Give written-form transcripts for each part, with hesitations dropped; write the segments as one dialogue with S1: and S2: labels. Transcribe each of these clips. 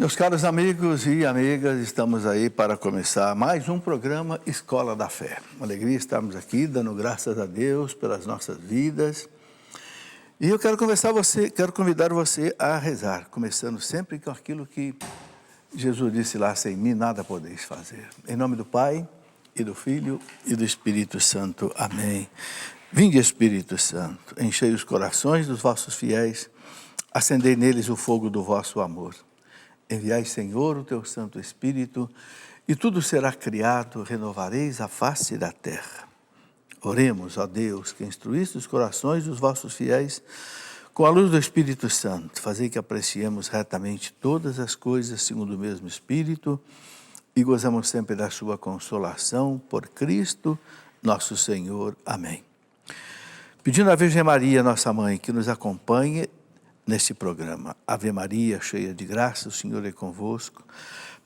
S1: Meus caros amigos e amigas, estamos aí para começar mais um programa Escola da Fé. Uma alegria estarmos aqui, dando graças a Deus pelas nossas vidas. E eu quero convidar você a rezar, começando sempre com aquilo que Jesus disse lá: sem mim nada podeis fazer. Em nome do Pai, e do Filho, e do Espírito Santo. Amém. Vinde, Espírito Santo, enchei os corações dos vossos fiéis, acendei neles o fogo do vosso amor. Enviai, Senhor, o teu Santo Espírito, e tudo será criado, renovareis a face da terra. Oremos, ó Deus, que instruíste os corações dos vossos fiéis, com a luz do Espírito Santo, fazei que apreciemos retamente todas as coisas segundo o mesmo Espírito, e gozamos sempre da sua consolação, por Cristo nosso Senhor. Amém. Pedindo à Virgem Maria, nossa Mãe, que nos acompanhe neste programa. Ave Maria, cheia de graça, o Senhor é convosco.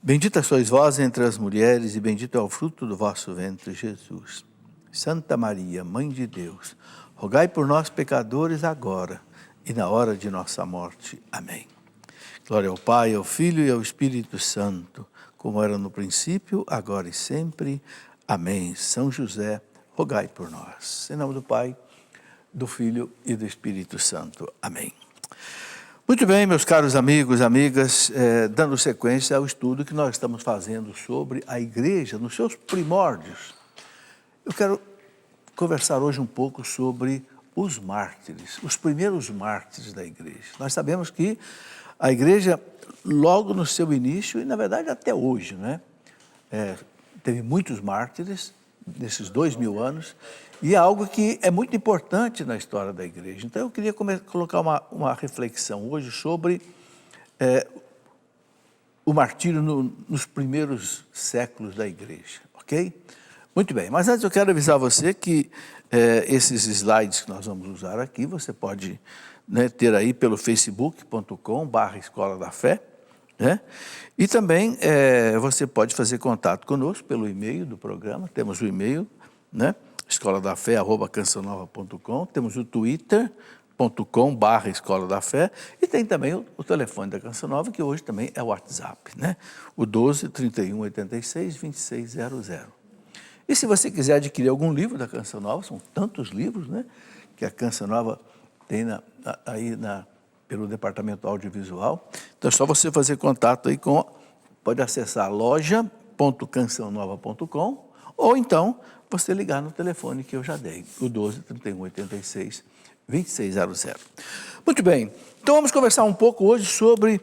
S1: Bendita sois vós entre as mulheres, e bendito é o fruto do vosso ventre, Jesus. Santa Maria, Mãe de Deus, rogai por nós, pecadores, agora e na hora de nossa morte. Amém. Glória ao Pai, ao Filho e ao Espírito Santo, como era no princípio, agora e sempre. Amém. São José, rogai por nós. Em nome do Pai, do Filho e do Espírito Santo. Amém. Muito bem, meus caros amigos e amigas, dando sequência ao estudo que nós estamos fazendo sobre a igreja nos seus primórdios. Eu quero conversar hoje um pouco sobre os mártires, os primeiros mártires da igreja. Nós sabemos que a igreja, logo no seu início, e na verdade até hoje, né, teve muitos mártires nesses 2000 anos, e é algo que é muito importante na história da igreja. Então eu queria colocar uma reflexão hoje sobre o martírio nos primeiros séculos da igreja, ok? Muito bem, mas antes eu quero avisar você que esses slides que nós vamos usar aqui, você pode, né, ter aí pelo facebook.com/Escola da Fé, né? E também você pode fazer contato conosco pelo e-mail do programa. Temos o e-mail, né? escoladafé@cançãonova.com, temos o twitter.com/Escola da Fé, e tem também o telefone da Canção Nova, que hoje também é o WhatsApp, né? O 12 31 86 2600. E se você quiser adquirir algum livro da Canção Nova, são tantos livros, né, que a Canção Nova tem pelo departamento audiovisual, então é só você fazer contato aí pode acessar loja.cançãonova.com, ou então você ligar no telefone que eu já dei, o 12 31 86 2600. Muito bem, então vamos conversar um pouco hoje sobre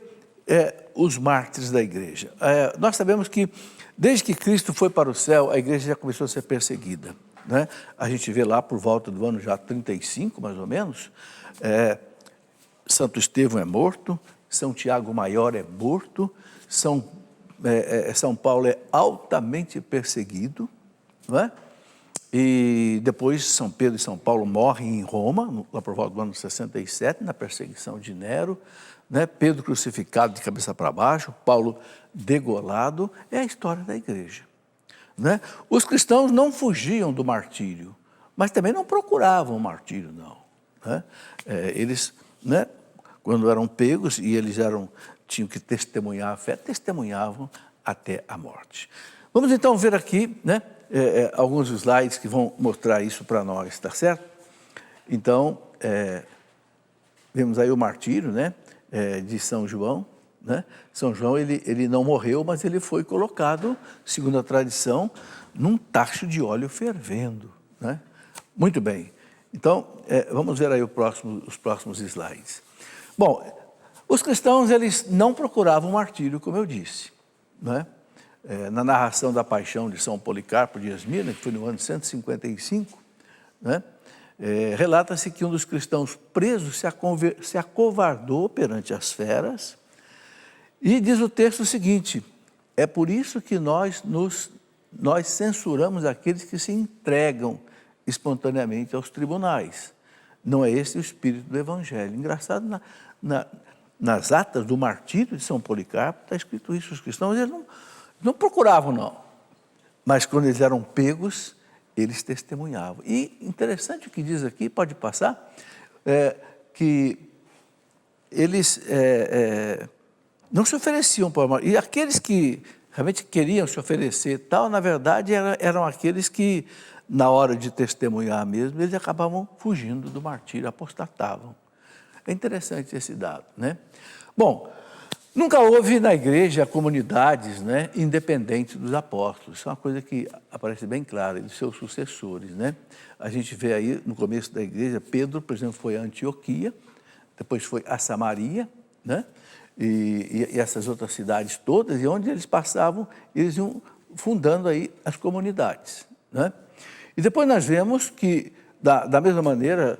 S1: os mártires da igreja. Nós sabemos que desde que Cristo foi para o céu, a igreja já começou a ser perseguida, né? A gente vê lá por volta do ano já 35, mais ou menos, Santo Estevão é morto, São Tiago Maior é morto, São Paulo é altamente perseguido, não é? E depois São Pedro e São Paulo morrem em Roma, lá por volta do ano 67, na perseguição de Nero, né? Pedro crucificado de cabeça para baixo, Paulo degolado. É a história da igreja, né? Os cristãos não fugiam do martírio, mas também não procuravam o martírio, não, né? Eles, né, quando eram pegos e eles tinham que testemunhar a fé, testemunhavam até a morte. Vamos então ver aqui, né, alguns slides que vão mostrar isso para nós, tá certo? Então, vemos aí o martírio, né, de São João, né? São João, ele não morreu, mas ele foi colocado, segundo a tradição, num tacho de óleo fervendo, né? Muito bem. Então, vamos ver aí os próximos slides. Bom, os cristãos, eles não procuravam o martírio, como eu disse, né? Na narração da paixão de São Policarpo de Esmirna, que foi no ano 155, né? Relata-se que um dos cristãos presos se acovardou perante as feras, e diz o texto o seguinte: é por isso que nós censuramos aqueles que se entregam espontaneamente aos tribunais. Não é esse o espírito do Evangelho. Engraçado, nas atas do martírio de São Policarpo está escrito isso. Os cristãos, eles não procuravam, não. Mas quando eles eram pegos, eles testemunhavam. E interessante o que diz aqui, pode passar, que eles não se ofereciam para o martírio. E aqueles que realmente queriam se oferecer tal, na verdade, eram aqueles que, na hora de testemunhar mesmo, eles acabavam fugindo do martírio, apostatavam. É interessante esse dado, né? Bom, nunca houve na igreja comunidades, né, independentes dos apóstolos. Isso é uma coisa que aparece bem clara, dos seus sucessores, né? A gente vê aí, no começo da igreja, Pedro, por exemplo, foi a Antioquia, depois foi a Samaria, né? E essas outras cidades todas, e onde eles passavam, eles iam fundando aí as comunidades, né? E depois nós vemos que, da mesma maneira,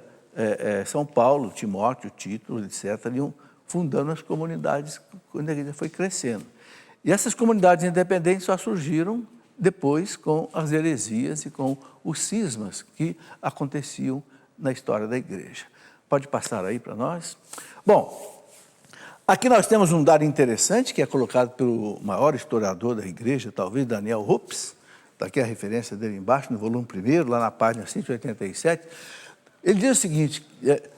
S1: São Paulo, Timóteo, Tito, etc., iam fundando as comunidades quando a igreja foi crescendo. E essas comunidades independentes só surgiram depois com as heresias e com os cismas que aconteciam na história da igreja. Pode passar aí para nós? Bom, aqui nós temos um dado interessante que é colocado pelo maior historiador da igreja, talvez Daniel Rups. Está aqui a referência dele embaixo, no volume 1º, lá na página 187. Ele diz o seguinte,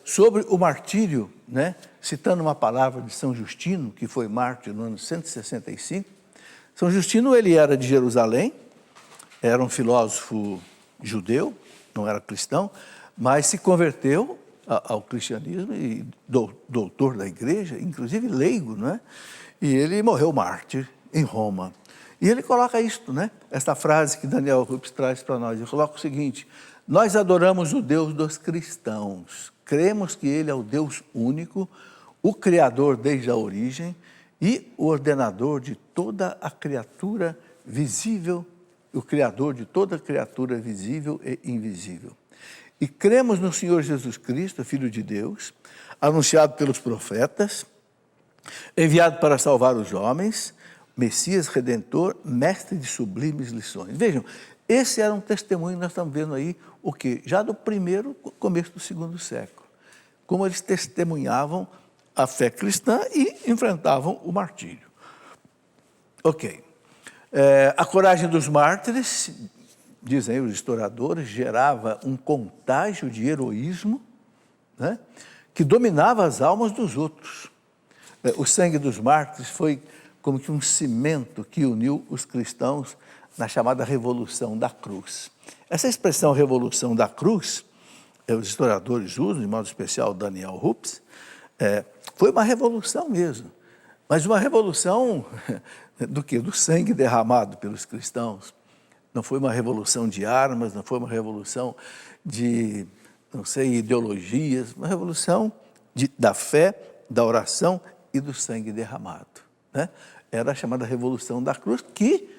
S1: sobre o martírio, né, citando uma palavra de São Justino, que foi mártir no ano 165. São Justino, ele era de Jerusalém, era um filósofo judeu, não era cristão, mas se converteu ao cristianismo e doutor da igreja, inclusive leigo, né? E ele morreu mártir em Roma. E ele coloca isto, né? Esta frase que Daniel Rups traz para nós. Ele coloca o seguinte: nós adoramos o Deus dos cristãos, cremos que Ele é o Deus único, o Criador desde a origem e o ordenador de toda a criatura visível, o Criador de toda a criatura visível e invisível. E cremos no Senhor Jesus Cristo, Filho de Deus, anunciado pelos profetas, enviado para salvar os homens, Messias Redentor, mestre de sublimes lições. Vejam, esse era um testemunho, nós estamos vendo aí o quê? Já do primeiro, começo do segundo século. Como eles testemunhavam a fé cristã e enfrentavam o martírio. Ok. A coragem dos mártires, dizem os historiadores, gerava um contágio de heroísmo, né, que dominava as almas dos outros. O sangue dos mártires foi como que um cimento que uniu os cristãos na chamada Revolução da Cruz. Essa expressão Revolução da Cruz, os historiadores usam, de modo especial Daniel Rups, foi uma revolução mesmo, mas uma revolução do quê? Do sangue derramado pelos cristãos. Não foi uma revolução de armas, não foi uma revolução de, não sei, ideologias, uma revolução da fé, da oração e do sangue derramado, né? Era a chamada Revolução da Cruz, que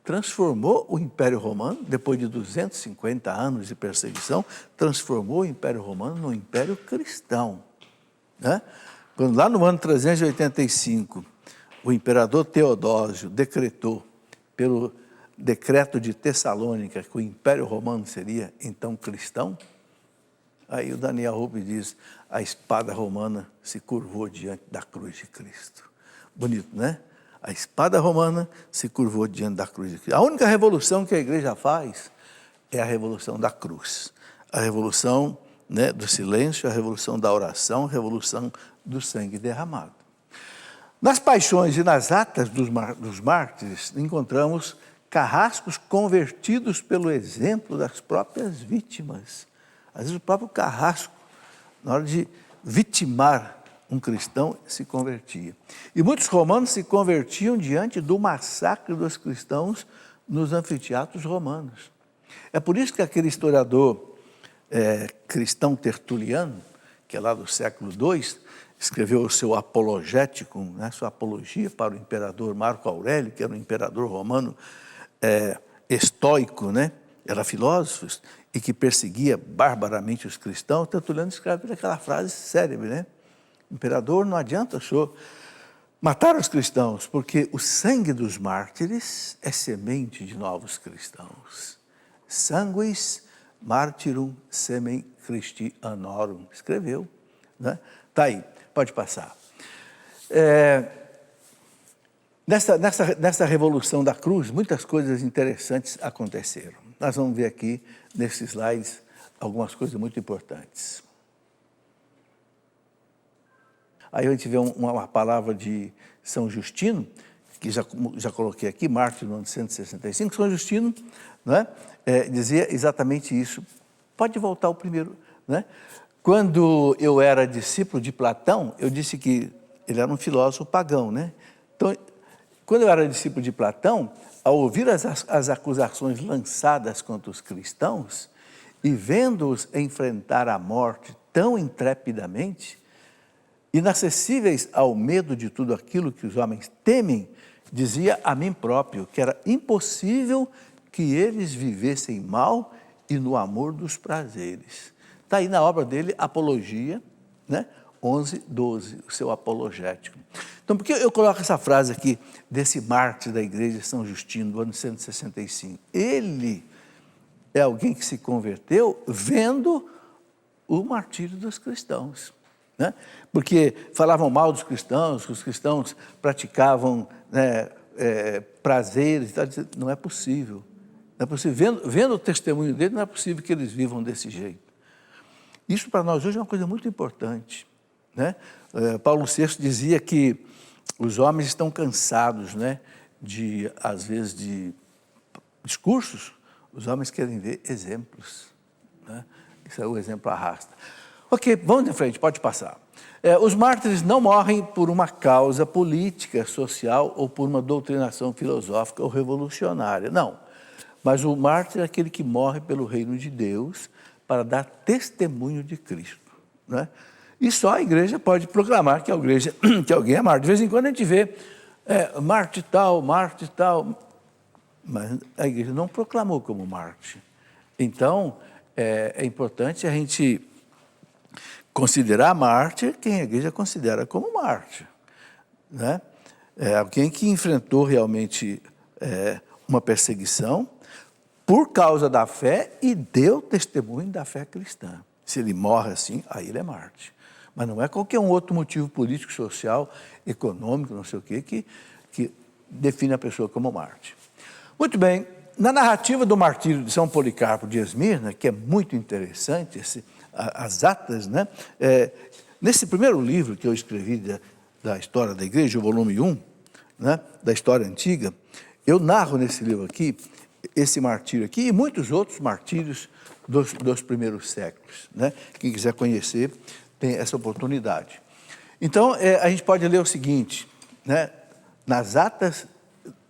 S1: transformou o Império Romano, depois de 250 anos de perseguição, transformou o Império Romano num Império cristão, né? Quando lá no ano 385, o imperador Teodósio decretou, pelo decreto de Tessalônica, que o Império Romano seria então cristão, aí o Daniel Rupp diz, a espada romana se curvou diante da cruz de Cristo. Bonito, né? A espada romana se curvou diante da cruz de Cristo. A única revolução que a igreja faz é a revolução da cruz. A revolução, né, do silêncio, a revolução da oração, a revolução do sangue derramado. Nas paixões e nas atas dos mártires, encontramos carrascos convertidos pelo exemplo das próprias vítimas. Às vezes o próprio carrasco, na hora de vitimar um cristão, se convertia. E muitos romanos se convertiam diante do massacre dos cristãos nos anfiteatros romanos. É por isso que aquele historiador cristão Tertuliano, que é lá do século II, escreveu o seu apologético, né, sua apologia para o imperador Marco Aurélio, que era um imperador romano estoico, né? Era filósofo e que perseguia barbaramente os cristãos. Tertuliano escreve aquela frase célebre, né? Imperador, não adianta o senhor matar os cristãos, porque o sangue dos mártires é semente de novos cristãos. Sanguis martyrum semen Christi anorum. Escreveu, né? Está aí, pode passar. Nessa Revolução da Cruz, muitas coisas interessantes aconteceram. Nós vamos ver aqui, nesses slides, algumas coisas muito importantes. Aí a gente vê uma palavra de São Justino, que já coloquei aqui, mártir no ano 165, São Justino, né, dizia exatamente isso. Pode voltar o primeiro. Né? Quando eu era discípulo de Platão, eu disse que ele era um filósofo pagão. Né? Então, quando eu era discípulo de Platão, ao ouvir as acusações lançadas contra os cristãos e vendo-os enfrentar a morte tão intrepidamente, inacessíveis ao medo de tudo aquilo que os homens temem, dizia a mim próprio que era impossível que eles vivessem mal e no amor dos prazeres. Está aí na obra dele, Apologia, né? 11:12, o seu apologético. Então, por que eu coloco essa frase aqui desse mártir da igreja de São Justino, do ano 165? Ele é alguém que se converteu vendo o martírio dos cristãos. Né? Porque falavam mal dos cristãos, que os cristãos praticavam, né, prazeres, não é possível. Não é possível. Vendo o testemunho dele, não é possível que eles vivam desse jeito. Isso para nós hoje é uma coisa muito importante. Né? Paulo VI dizia que os homens estão cansados, né, às vezes, de discursos, os homens querem ver exemplos. Né? Isso é o exemplo arrasta. Ok, vamos em frente, pode passar. Os mártires não morrem por uma causa política, social ou por uma doutrinação filosófica ou revolucionária, não. Mas o mártir é aquele que morre pelo reino de Deus para dar testemunho de Cristo. Né? E só a igreja pode proclamar que alguém é mártir. De vez em quando a gente vê mártir tal, mas a igreja não proclamou como mártir. Então, é importante a gente considerar mártir quem a igreja considera como mártir. Né? Alguém que enfrentou realmente uma perseguição por causa da fé e deu testemunho da fé cristã. Se ele morre assim, aí ele é mártir. Mas não é qualquer um outro motivo político, social, econômico, não sei o quê, que define a pessoa como mártir. Muito bem, na narrativa do martírio de São Policarpo de Esmirna, que é muito interessante, as atas, né? Nesse primeiro livro que eu escrevi da história da igreja, o volume 1, né, da história antiga, eu narro nesse livro aqui, esse martírio aqui e muitos outros martírios dos primeiros séculos. Né? Quem quiser conhecer tem essa oportunidade. Então, a gente pode ler o seguinte, né, nas atas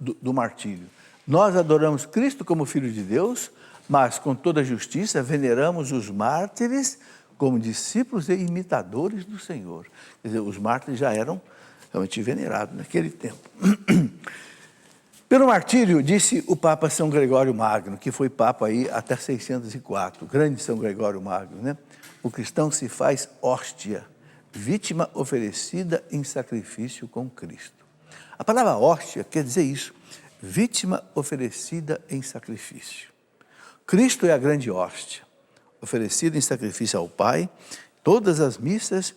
S1: do martírio. Nós adoramos Cristo como Filho de Deus, mas com toda a justiça veneramos os mártires como discípulos e imitadores do Senhor. Quer dizer, os mártires já eram realmente venerados naquele tempo. Pelo martírio, disse o Papa São Gregório Magno, que foi Papa aí até 604, o grande São Gregório Magno, né? O cristão se faz hóstia, vítima oferecida em sacrifício com Cristo. A palavra hóstia quer dizer isso, vítima oferecida em sacrifício. Cristo é a grande hóstia, oferecida em sacrifício ao Pai. Todas as missas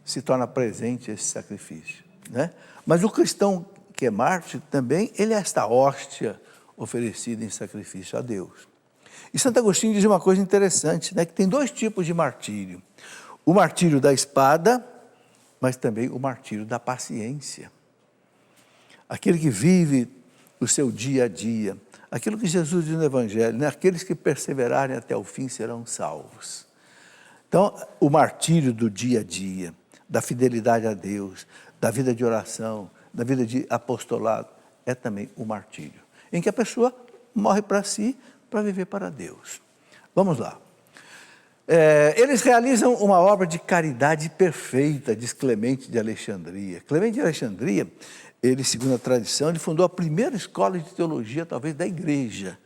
S1: se torna presente esse sacrifício. Né? Mas o cristão que é mártir também, ele é esta hóstia oferecida em sacrifício a Deus. E Santo Agostinho diz uma coisa interessante, né? Que tem dois tipos de martírio. O martírio da espada, mas também o martírio da paciência. Aquele que vive o seu dia a dia, aquilo que Jesus diz no Evangelho, né? Aqueles que perseverarem até o fim serão salvos. Então, o martírio do dia a dia, da fidelidade a Deus, da vida de oração, da vida de apostolado, é também o martírio, em que a pessoa morre para si, para viver para Deus. Vamos lá. Eles realizam uma obra de caridade perfeita, diz Clemente de Alexandria. Clemente de Alexandria, ele, segundo a tradição, ele fundou a primeira escola de teologia, talvez, da igreja,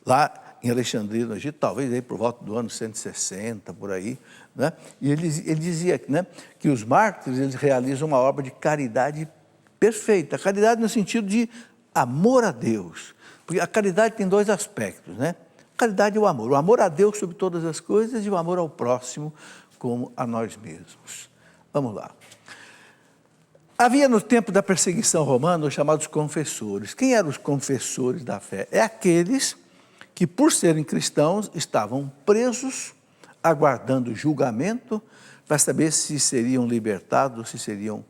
S1: lá em Alexandria, no Egito, talvez aí por volta do ano 160, por aí. Né? E ele dizia, né, que os mártires eles realizam uma obra de caridade perfeita. A caridade no sentido de amor a Deus. Porque a caridade tem dois aspectos, né? A caridade é o amor a Deus sobre todas as coisas e o amor ao próximo como a nós mesmos. Vamos lá. Havia no tempo da perseguição romana os chamados confessores. Quem eram os confessores da fé? É aqueles que, por serem cristãos, estavam presos, aguardando julgamento, para saber se seriam libertados ou se seriam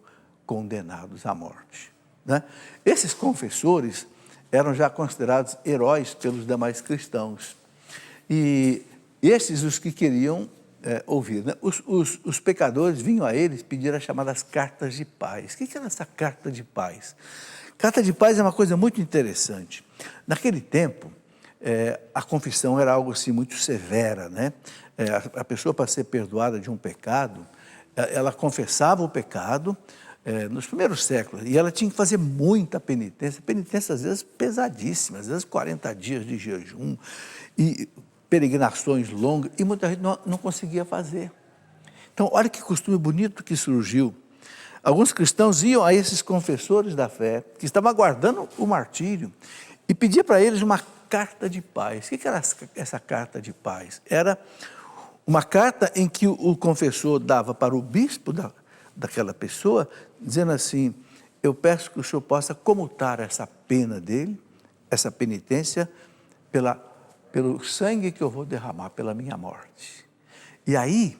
S1: condenados à morte, né? Esses confessores eram já considerados heróis pelos demais cristãos. E esses os que queriam ouvir, né? Os pecadores vinham a eles pedir as chamadas cartas de paz. O que era essa carta de paz? Carta de paz é uma coisa muito interessante. Naquele tempo, a confissão era algo assim muito severa, né? A pessoa, para ser perdoada de um pecado, ela confessava o pecado nos primeiros séculos, e ela tinha que fazer muita penitência, às vezes pesadíssimas, às vezes 40 dias de jejum, e peregrinações longas, e muita gente não conseguia fazer. Então, olha que costume bonito que surgiu. Alguns cristãos iam a esses confessores da fé, que estavam aguardando o martírio, e pedia para eles uma carta de paz. O que era essa carta de paz? Era uma carta em que o confessor dava para o bispo daquela pessoa, dizendo assim: eu peço que o senhor possa comutar essa pena dele, essa penitência, pelo sangue que eu vou derramar, pela minha morte. E aí,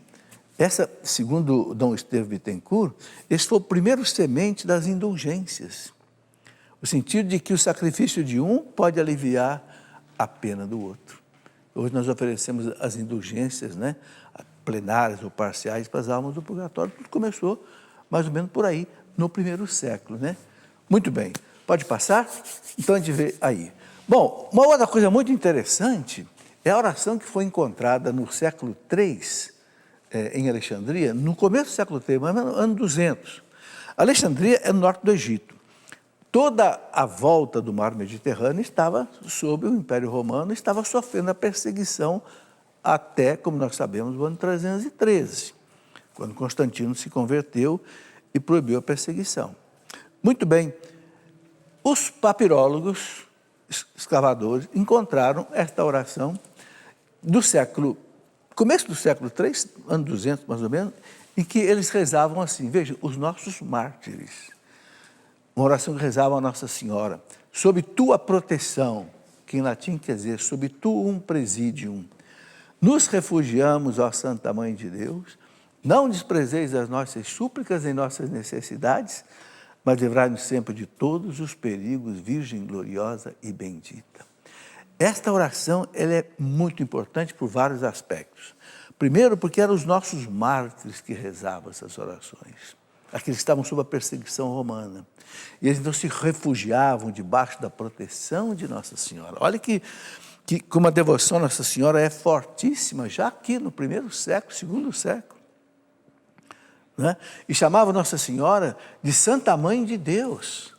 S1: segundo Dom Estevão Bittencourt, esse foi o primeiro semente das indulgências. O sentido de que o sacrifício de um pode aliviar a pena do outro. Hoje nós oferecemos as indulgências, né, plenárias ou parciais para as almas do purgatório. Tudo começou mais ou menos por aí, no primeiro século, né? Muito bem, pode passar? Então a gente vê aí. Bom, uma outra coisa muito interessante é a oração que foi encontrada no século III, em Alexandria, no começo do século III, mas no ano 200. Alexandria é no norte do Egito. Toda a volta do mar Mediterrâneo estava sob o Império Romano, estava sofrendo a perseguição até, como nós sabemos, o ano 313, quando Constantino se converteu e proibiu a perseguição. Muito bem, os papirólogos, escavadores, encontraram esta oração começo do século III, ano 200 mais ou menos, em que eles rezavam assim, veja, os nossos mártires. Uma oração que rezava a Nossa Senhora: sob tua proteção, que em latim quer dizer, sob tuum presidium, nos refugiamos, ó Santa Mãe de Deus, não desprezeis as nossas súplicas em nossas necessidades, mas livrai-nos sempre de todos os perigos, Virgem gloriosa e bendita. Esta oração ela é muito importante por vários aspectos. Primeiro, porque eram os nossos mártires que rezavam essas orações, aqueles que estavam sob a perseguição romana. E eles então se refugiavam debaixo da proteção de Nossa Senhora. Olha que como a devoção a Nossa Senhora é fortíssima, já aqui no primeiro século, segundo século. Né? E chamava Nossa Senhora de Santa Mãe de Deus.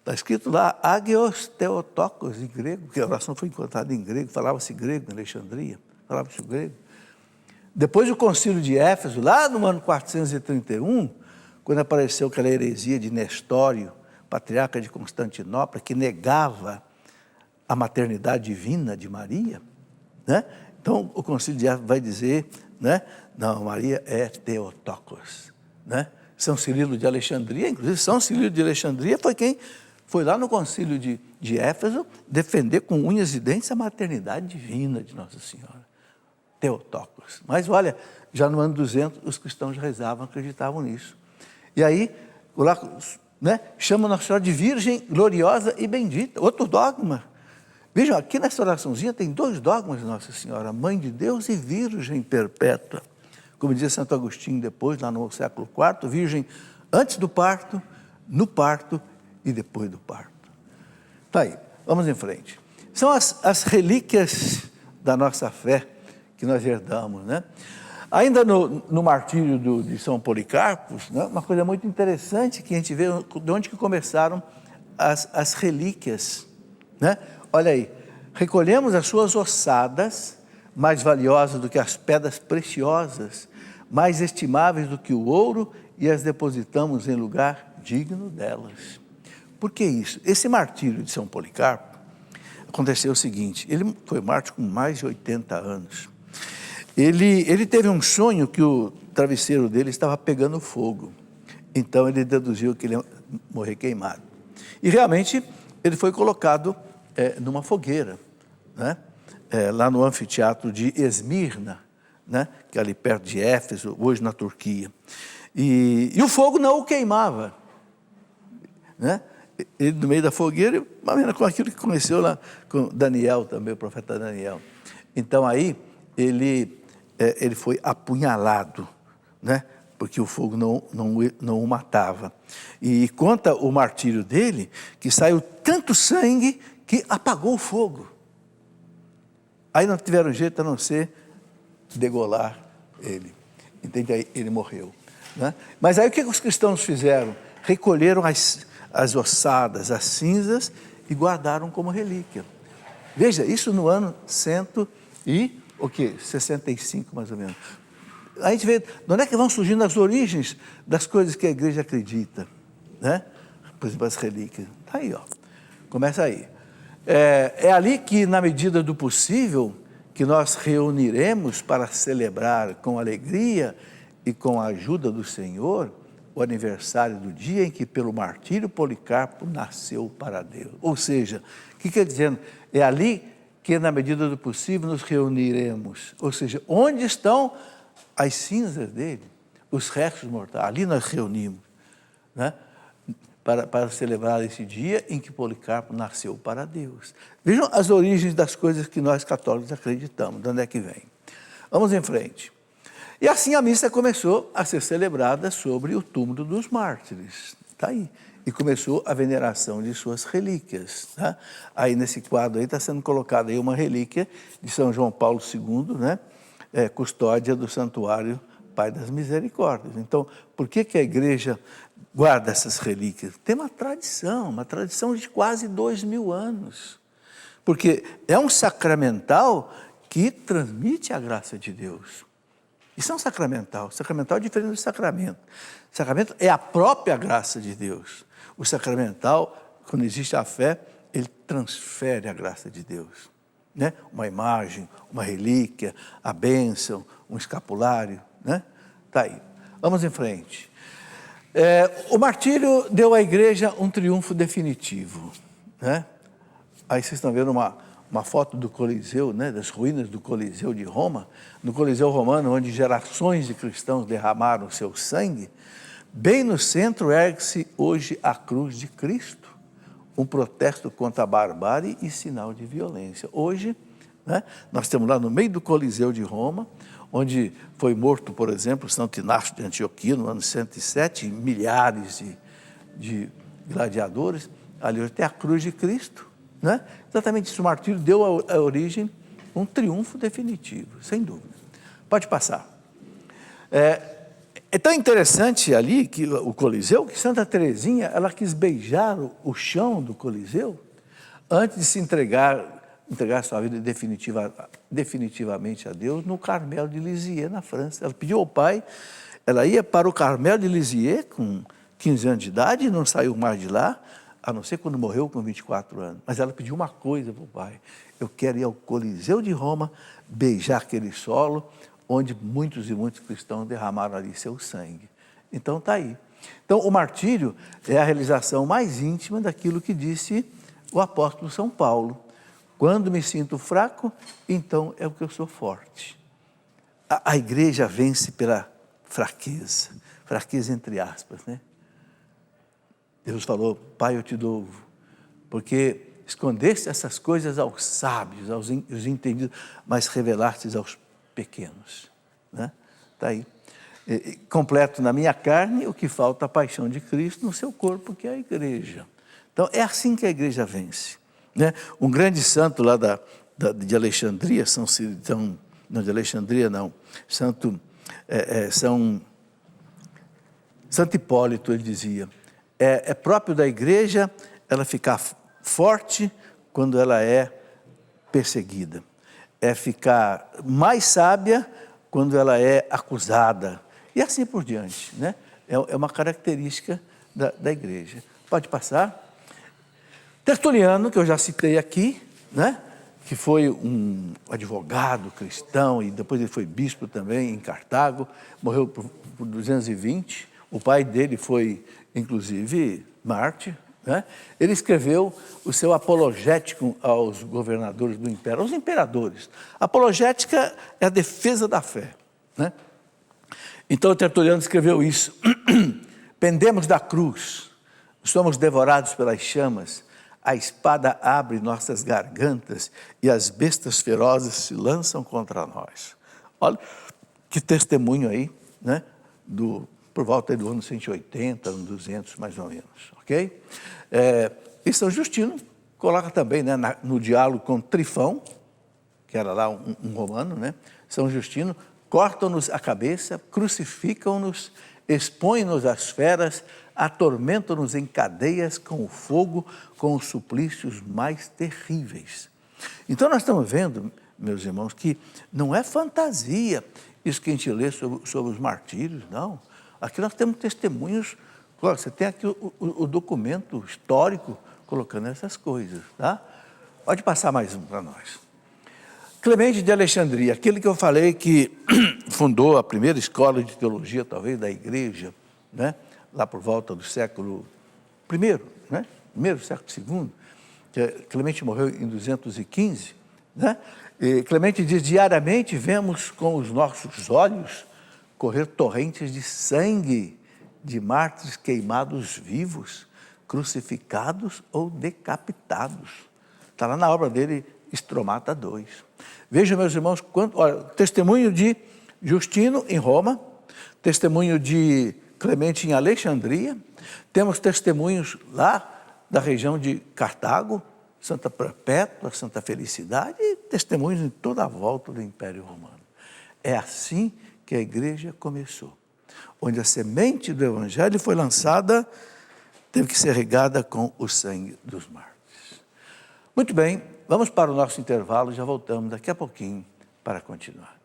S1: Está escrito lá, Agios Theotokos, em grego, porque a oração foi encontrada em grego, falava-se grego em Alexandria, falava-se grego. Depois do concílio de Éfeso, lá no ano 431, quando apareceu aquela heresia de Nestório, patriarca de Constantinopla, que negava a maternidade divina de Maria, né? Então o concílio de Éfeso vai dizer, né? Não, Maria é Theotokos, né? São Cirilo de Alexandria, inclusive São Cirilo de Alexandria foi quem foi lá no concílio de Éfeso defender com unhas e dentes a maternidade divina de Nossa Senhora, Theotokos. Mas olha, já no ano 200 os cristãos rezavam, acreditavam nisso. E aí, lá, né, chama Nossa Senhora de Virgem gloriosa e bendita, outro dogma. Vejam, aqui nessa oraçãozinha tem dois dogmas de Nossa Senhora, Mãe de Deus e Virgem perpétua. Como dizia Santo Agostinho depois, lá no século IV, Virgem antes do parto, no parto e depois do parto. Está aí, vamos em frente. São as relíquias da nossa fé que nós herdamos, né? Ainda no martírio de São Policarpo, né, uma coisa muito interessante que a gente vê de onde que começaram as relíquias, né? Olha aí, recolhemos as suas ossadas, mais valiosas do que as pedras preciosas, mais estimáveis do que o ouro, e as depositamos em lugar digno delas. Por que isso? Esse martírio de São Policarpo aconteceu o seguinte: ele foi mártir com mais de 80 anos. Ele teve um sonho que o travesseiro dele estava pegando fogo. Então ele deduziu que ele ia morrer queimado. E realmente ele foi colocado numa fogueira, né? Lá no anfiteatro de Esmirna, né? Que é ali perto de Éfeso, hoje na Turquia. E o fogo não o queimava, né? Ele no meio da fogueira, com aquilo que conheceu lá com Daniel também, o profeta Daniel. Então aí ele foi apunhalado, né? Porque o fogo não o matava. E conta o martírio dele, que saiu tanto sangue que apagou o fogo. Aí não tiveram jeito a não ser degolar ele. Entende? Aí ele morreu, né? Mas aí o que os cristãos fizeram? Recolheram as ossadas, as cinzas e guardaram como relíquia. Veja, isso no ano 65 mais ou menos. A gente vê, de onde é que vão surgindo as origens das coisas que a igreja acredita, né? Por exemplo, as relíquias. Está aí, ó. Começa aí. É ali que, na medida do possível, que nós reuniremos para celebrar com alegria e com a ajuda do Senhor o aniversário do dia em que, pelo martírio, Policarpo nasceu para Deus. Ou seja, o que quer dizer? É ali que, na medida do possível, nos reuniremos. Ou seja, onde estão as cinzas dele, os restos mortais? Ali nós reunimos, né? Para celebrar esse dia em que Policarpo nasceu para Deus. Vejam as origens das coisas que nós católicos acreditamos, de onde é que vem. Vamos em frente. E assim a missa começou a ser celebrada sobre o túmulo dos mártires. Está aí. E começou a veneração de suas relíquias. Tá? Aí nesse quadro aí está sendo colocada aí uma relíquia de São João Paulo II, né? Custódia do Santuário Pai das Misericórdias. Então, por que a igreja guarda essas relíquias? Tem uma tradição de quase 2000 anos. Porque é um sacramental que transmite a graça de Deus. Isso é um sacramental. Sacramental é diferente do sacramento. Sacramento é a própria graça de Deus. O sacramental, quando existe a fé, ele transfere a graça de Deus, né? Uma imagem, uma relíquia, a bênção, um escapulário, né? Está aí. Vamos em frente. O martírio deu à igreja um triunfo definitivo, né? Aí vocês estão vendo uma foto do Coliseu, né? Das ruínas do Coliseu de Roma, no Coliseu romano, onde gerações de cristãos derramaram seu sangue. Bem no centro ergue-se hoje a cruz de Cristo, um protesto contra a barbárie e sinal de violência. Hoje, né, nós estamos lá no meio do Coliseu de Roma, onde foi morto, por exemplo, Santo Inácio de Antioquia, no ano 107, milhares de gladiadores. Ali hoje tem a cruz de Cristo, né? Exatamente isso, o martírio deu a origem um triunfo definitivo, sem dúvida. Pode passar. É tão interessante ali, que o Coliseu, que Santa Teresinha, ela quis beijar o chão do Coliseu antes de se entregar sua vida definitivamente a Deus no Carmelo de Lisieux, na França. Ela pediu ao pai, ela ia para o Carmelo de Lisieux com 15 anos de idade e não saiu mais de lá, a não ser quando morreu com 24 anos. Mas ela pediu uma coisa para o pai: eu quero ir ao Coliseu de Roma, beijar aquele solo onde muitos e muitos cristãos derramaram ali seu sangue. Então está aí. Então o martírio é a realização mais íntima daquilo que disse o apóstolo São Paulo: quando me sinto fraco, então é o que eu sou forte. A igreja vence pela fraqueza entre aspas, né? Deus falou: Pai, eu te louvo, porque escondeste essas coisas aos sábios, aos entendidos, mas revelaste aos pequenos, né? Está aí. Completo na minha carne o que falta a paixão de Cristo no seu corpo, que é a igreja. Então é assim que a igreja vence, né? Um grande santo lá de Alexandria, Santo Hipólito, ele dizia: é próprio da igreja ela ficar forte quando ela é perseguida, é ficar mais sábia quando ela é acusada, e assim por diante, né? É uma característica da igreja. Pode passar. Tertuliano, que eu já citei aqui, né? Que foi um advogado cristão e depois ele foi bispo também em Cartago, morreu por 220. O pai dele foi, inclusive, mártir, né? Ele escreveu o seu apologético aos governadores do império, aos imperadores. Apologética é a defesa da fé. né? Então, o Tertuliano escreveu isso. Pendemos da cruz, somos devorados pelas chamas, a espada abre nossas gargantas e as bestas ferozes se lançam contra nós. Olha que testemunho aí, né? Por volta do ano 180, ano 200, mais ou menos, ok? E São Justino coloca também, né, no diálogo com Trifão, que era lá um romano, né? São Justino, cortam-nos a cabeça, crucificam-nos, expõem-nos às feras, atormentam-nos em cadeias com o fogo, com os suplícios mais terríveis. Então nós estamos vendo, meus irmãos, que não é fantasia isso que a gente lê sobre os martírios, não. Aqui nós temos testemunhos, claro, você tem aqui o documento histórico colocando essas coisas, tá? Pode passar mais um para nós. Clemente de Alexandria, aquele que eu falei que fundou a primeira escola de teologia, talvez, da igreja, né? Lá por volta do século I, né? Primeiro, século II, Clemente morreu em 215, né? E Clemente diz, diariamente vemos com os nossos olhos correr torrentes de sangue de mártires queimados vivos, crucificados ou decapitados. Está lá na obra dele, Estromata 2. Vejam, meus irmãos, olha, testemunho de Justino em Roma, testemunho de Clemente em Alexandria, temos testemunhos lá da região de Cartago, Santa Perpétua, Santa Felicidade, e testemunhos em toda a volta do Império Romano. É assim que a igreja começou, onde a semente do Evangelho foi lançada, teve que ser regada com o sangue dos mártires. Muito bem, vamos para o nosso intervalo, já voltamos daqui a pouquinho para continuar.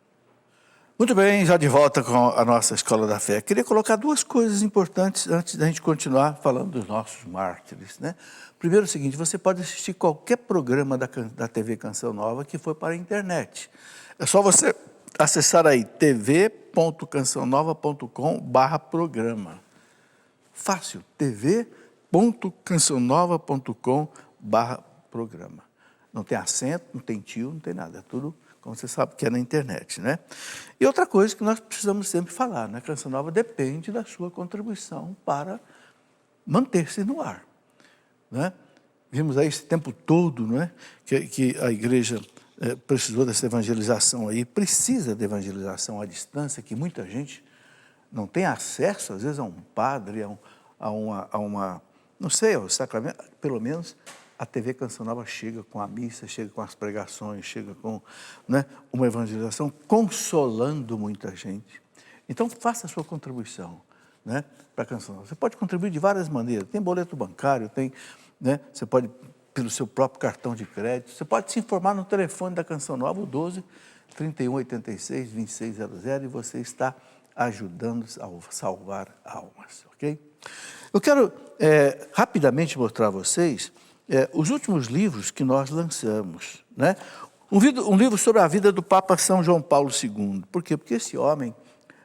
S1: Muito bem, já de volta com a nossa Escola da Fé. Queria colocar duas coisas importantes antes da gente continuar falando dos nossos mártires, né? Primeiro, o seguinte, você pode assistir qualquer programa da TV Canção Nova que for para a internet. É só você acessar aí tv.cançãonova.com/programa. Fácil, tv.cançãonova.com/programa. Não tem acento, não tem tio, não tem nada, é tudo como você sabe que é na internet, né? E outra coisa que nós precisamos sempre falar, né? A Canção Nova depende da sua contribuição para manter-se no ar, né? Vimos aí esse tempo todo, não é? Que a igreja precisou dessa evangelização aí, precisa de evangelização à distância, que muita gente não tem acesso, às vezes, a um padre, a uma não sei, ao sacramento, pelo menos a TV Canção Nova chega com a missa, chega com as pregações, chega com, né, uma evangelização, consolando muita gente. Então, faça a sua contribuição, né, para a Canção Nova. Você pode contribuir de várias maneiras. Tem boleto bancário, tem, né, você pode, pelo seu próprio cartão de crédito, você pode se informar no telefone da Canção Nova, o 12 31 86 2600, e você está ajudando a salvar almas, ok? Eu quero rapidamente mostrar a vocês os últimos livros que nós lançamos, né? Um livro sobre a vida do Papa São João Paulo II. Por quê? Porque esse homem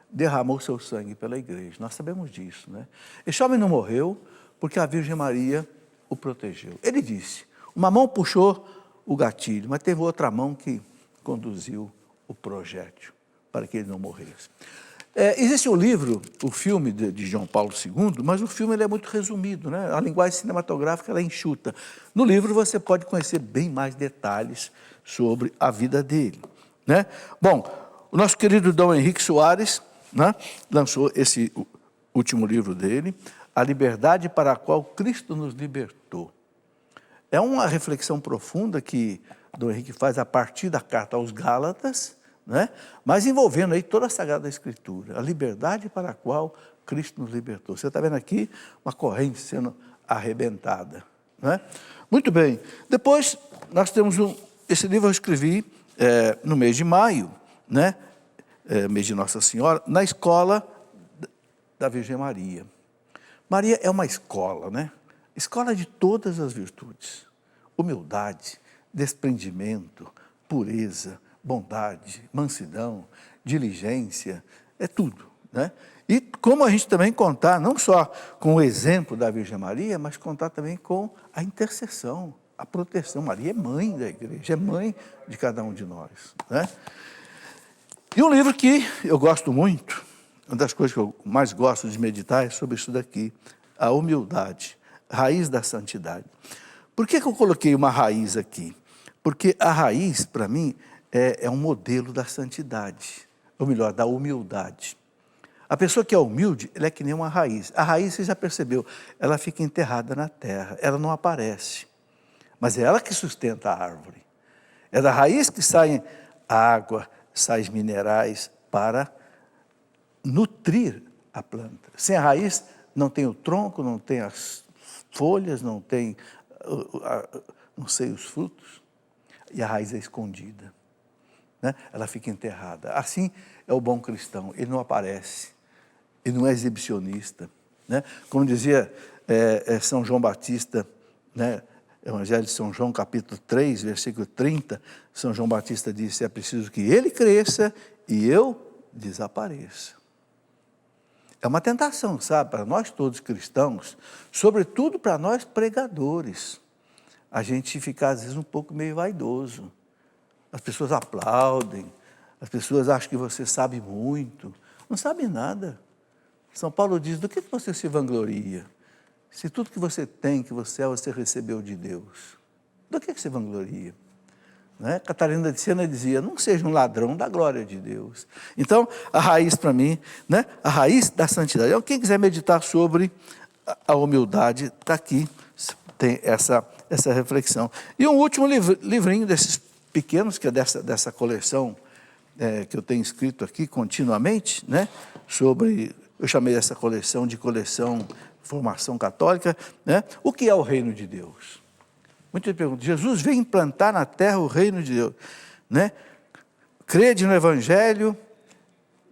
S1: derramou seu sangue pela igreja, nós sabemos disso, né? Esse homem não morreu porque a Virgem Maria o protegeu. Ele disse, uma mão puxou o gatilho, mas teve outra mão que conduziu o projétil para que ele não morresse. Existe um livro, o filme de João Paulo II, mas o filme ele é muito resumido, né? A linguagem cinematográfica ela é enxuta. No livro você pode conhecer bem mais detalhes sobre a vida dele, né? Bom, o nosso querido Dom Henrique Soares, né, lançou esse último livro dele, A Liberdade para a Qual Cristo nos Libertou. É uma reflexão profunda que Dom Henrique faz a partir da carta aos Gálatas, né? Mas envolvendo aí toda a Sagrada Escritura, a liberdade para a qual Cristo nos libertou. Você está vendo aqui uma corrente sendo arrebentada, né? Muito bem. Depois, nós temos esse livro eu escrevi no mês de maio, né? Mês de Nossa Senhora, na escola da Virgem Maria. Maria é uma escola, né? Escola de todas as virtudes. Humildade, desprendimento, pureza, bondade, mansidão, diligência, é tudo, né? E como a gente também contar, não só com o exemplo da Virgem Maria, mas contar também com a intercessão, a proteção. Maria é mãe da igreja, é mãe de cada um de nós, né? E um livro que eu gosto muito, uma das coisas que eu mais gosto de meditar é sobre isso daqui, a humildade, raiz da santidade. Por que eu coloquei uma raiz aqui? Porque a raiz, para mim, é um modelo da santidade, ou melhor, da humildade. A pessoa que é humilde, ela é que nem uma raiz. A raiz, você já percebeu, ela fica enterrada na terra, ela não aparece. Mas é ela que sustenta a árvore. É da raiz que saem a água, sais minerais para nutrir a planta. Sem a raiz, não tem o tronco, não tem as folhas, não tem, não sei, os frutos. E a raiz é escondida, né? Ela fica enterrada. Assim é o bom cristão, ele não aparece, ele não é exibicionista, né? Como dizia São João Batista, né? Evangelho de São João, capítulo 3, versículo 30, São João Batista disse, é preciso que ele cresça e eu desapareça. É uma tentação, sabe, para nós todos cristãos, sobretudo para nós pregadores, a gente fica às vezes um pouco meio vaidoso. As pessoas aplaudem, as pessoas acham que você sabe muito, não sabe nada. São Paulo diz, do que você se vangloria? Se tudo que você tem, que você é, você recebeu de Deus, do que você vangloria? Né? Catarina de Siena dizia, não seja um ladrão da glória de Deus. Então, a raiz para mim, né? A raiz da santidade. Então, quem quiser meditar sobre a humildade, está aqui, tem essa reflexão. E um último livrinho desses pequenos, que é dessa coleção que eu tenho escrito aqui continuamente, né? Sobre, eu chamei essa coleção de coleção Formação Católica, né? O que é o reino de Deus? Muitas perguntam, Jesus veio implantar na terra o reino de Deus, né? Crede no Evangelho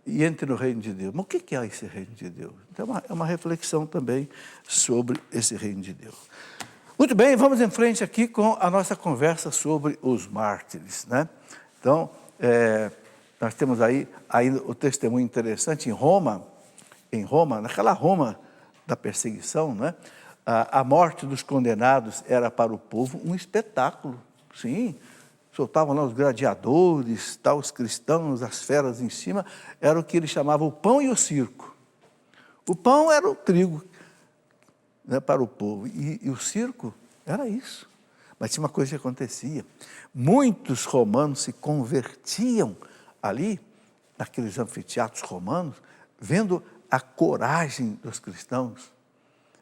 S1: e entre no reino de Deus. Mas o que é esse reino de Deus? Então é uma reflexão também sobre esse reino de Deus. Muito bem, vamos em frente aqui com a nossa conversa sobre os mártires, né? Então, nós temos aí ainda o testemunho interessante em Roma, naquela Roma da perseguição, né? A morte dos condenados era para o povo um espetáculo, sim, soltavam lá os gladiadores, os cristãos, as feras em cima, era o que eles chamavam o pão e o circo. O pão era o trigo, né, para o povo, e o circo era isso. Mas tinha uma coisa que acontecia, muitos romanos se convertiam ali, naqueles anfiteatros romanos, vendo a coragem dos cristãos,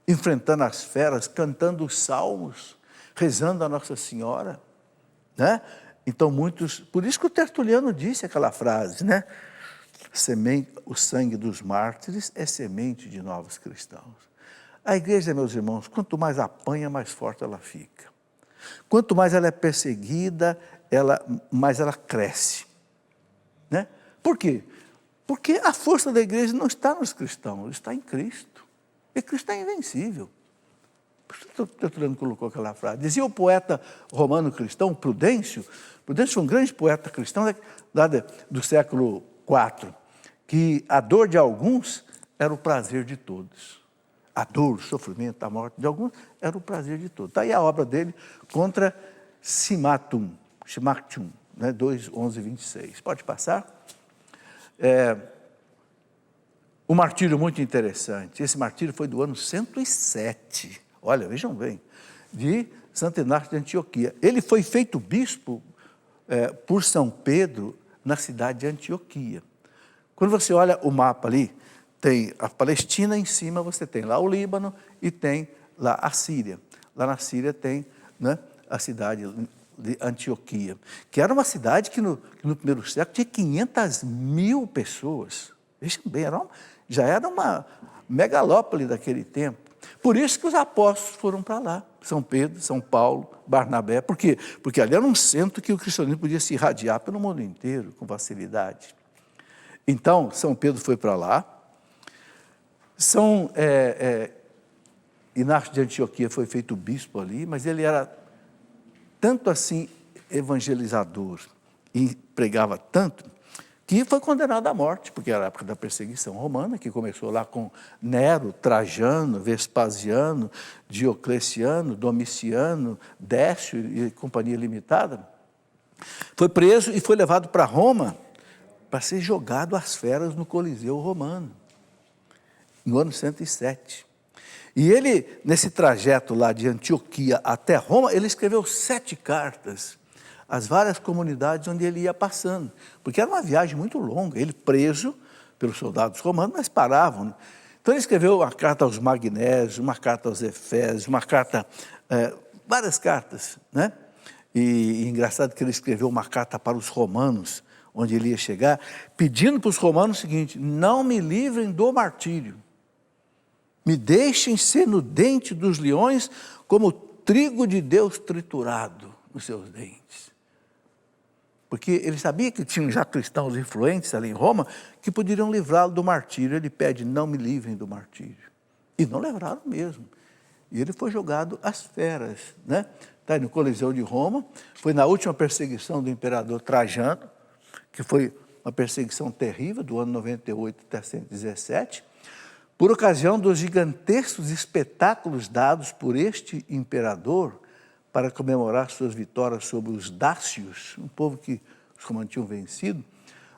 S1: enfrentando as feras, cantando os salmos, rezando a Nossa Senhora, né? Então muitos, por isso que o Tertuliano disse aquela frase, né? O sangue dos mártires é semente de novos cristãos. A igreja, meus irmãos, quanto mais apanha, mais forte ela fica. Quanto mais ela é perseguida, mais ela cresce, né? Por quê? Porque a força da igreja não está nos cristãos, está em Cristo. E Cristo é invencível. O Tertuliano colocou aquela frase. Dizia o poeta romano cristão, Prudêncio foi um grande poeta cristão lá do século IV, que a dor de alguns era o prazer de todos. A dor, o sofrimento, a morte de alguns era o prazer de todos. Está aí a obra dele contra Simactum, né, 2:11-26. Pode passar? Um martírio muito interessante. Esse martírio foi do ano 107. Olha, vejam bem, de Santo Inácio de Antioquia. Ele foi feito bispo por São Pedro na cidade de Antioquia. Quando você olha o mapa ali, tem a Palestina em cima, você tem lá o Líbano e tem lá a Síria. Lá na Síria tem, né, a cidade de Antioquia, que era uma cidade que no primeiro século tinha 500.000 pessoas. Vejam bem, já era uma megalópole daquele tempo. Por isso que os apóstolos foram para lá, São Pedro, São Paulo, Barnabé. Por quê? Porque ali era um centro que o cristianismo podia se irradiar pelo mundo inteiro, com facilidade. Então, São Pedro foi para lá, São Inácio de Antioquia foi feito bispo ali, mas ele era tanto assim evangelizador e pregava tanto, que foi condenado à morte, porque era a época da perseguição romana, que começou lá com Nero, Trajano, Vespasiano, Diocleciano, Domiciano, Décio e companhia limitada. Foi preso e foi levado para Roma para ser jogado às feras no Coliseu Romano, no ano 107. E ele, nesse trajeto lá de Antioquia até Roma, ele escreveu 7 cartas às várias comunidades onde ele ia passando, porque era uma viagem muito longa, ele preso pelos soldados romanos, mas paravam, né? Então ele escreveu uma carta aos magnésios, uma carta aos efésios, uma carta, várias cartas, né? E engraçado que ele escreveu uma carta para os romanos, onde ele ia chegar, pedindo para os romanos o seguinte: não me livrem do martírio, me deixem ser no dente dos leões como trigo de Deus triturado nos seus dentes. Porque ele sabia que tinham já cristãos influentes ali em Roma que poderiam livrá-lo do martírio. Ele pede: não me livrem do martírio. E não livraram mesmo. E ele foi jogado às feras, né? Está aí no Coliseu de Roma. Foi na última perseguição do imperador Trajano, que foi uma perseguição terrível, do ano 98 até 117, por ocasião dos gigantescos espetáculos dados por este imperador para comemorar suas vitórias sobre os dácios, um povo que os romanos tinham vencido,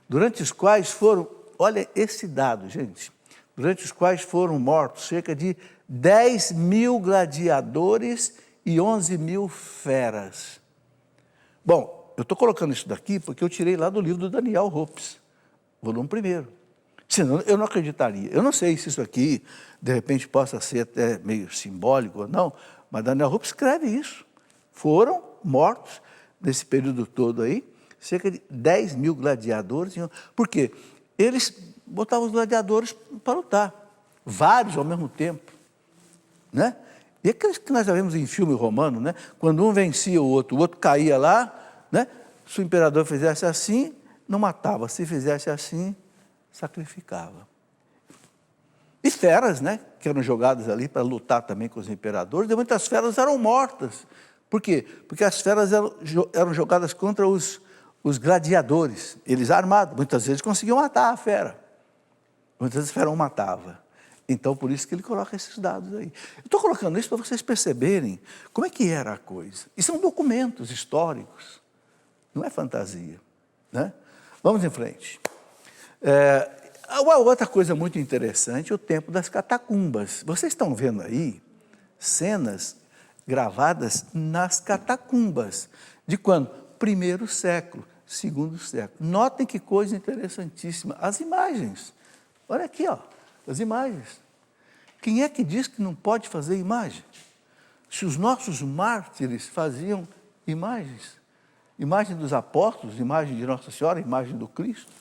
S1: durante os quais foram, olha esse dado, gente, durante os quais foram mortos cerca de 10 mil gladiadores e 11 mil feras. Bom, eu estou colocando isso daqui porque eu tirei lá do livro do Daniel Hopes, volume 1º. Senão eu não acreditaria. Eu não sei se isso aqui, de repente, possa ser até meio simbólico ou não, mas Daniel Hopes escreve isso. Foram mortos, nesse período todo aí, cerca de 10 mil gladiadores. Por quê? Eles botavam os gladiadores para lutar, vários ao mesmo tempo, né? E aqueles que nós já vemos em filme romano, né? Quando um vencia o outro caía lá, né? Se o imperador fizesse assim, não matava. Se fizesse assim, sacrificava. E feras, né? Que eram jogadas ali para lutar também com os imperadores, e muitas feras eram mortas. Por quê? Porque as feras eram jogadas contra os gladiadores, eles armados. Muitas vezes conseguiam matar a fera. Muitas vezes a fera não matava. Então, por isso que ele coloca esses dados aí. Eu estou colocando isso para vocês perceberem como é que era a coisa. E são documentos históricos, não é fantasia, né? Vamos em frente. Uma outra coisa muito interessante é o tempo das catacumbas. Vocês estão vendo aí cenas gravadas nas catacumbas. De quando? 1º século, 2º século. Notem que coisa interessantíssima. As imagens. Olha aqui, ó, as imagens. Quem é que diz que não pode fazer imagem? Se os nossos mártires faziam imagens. Imagem dos apóstolos, imagem de Nossa Senhora, imagem do Cristo.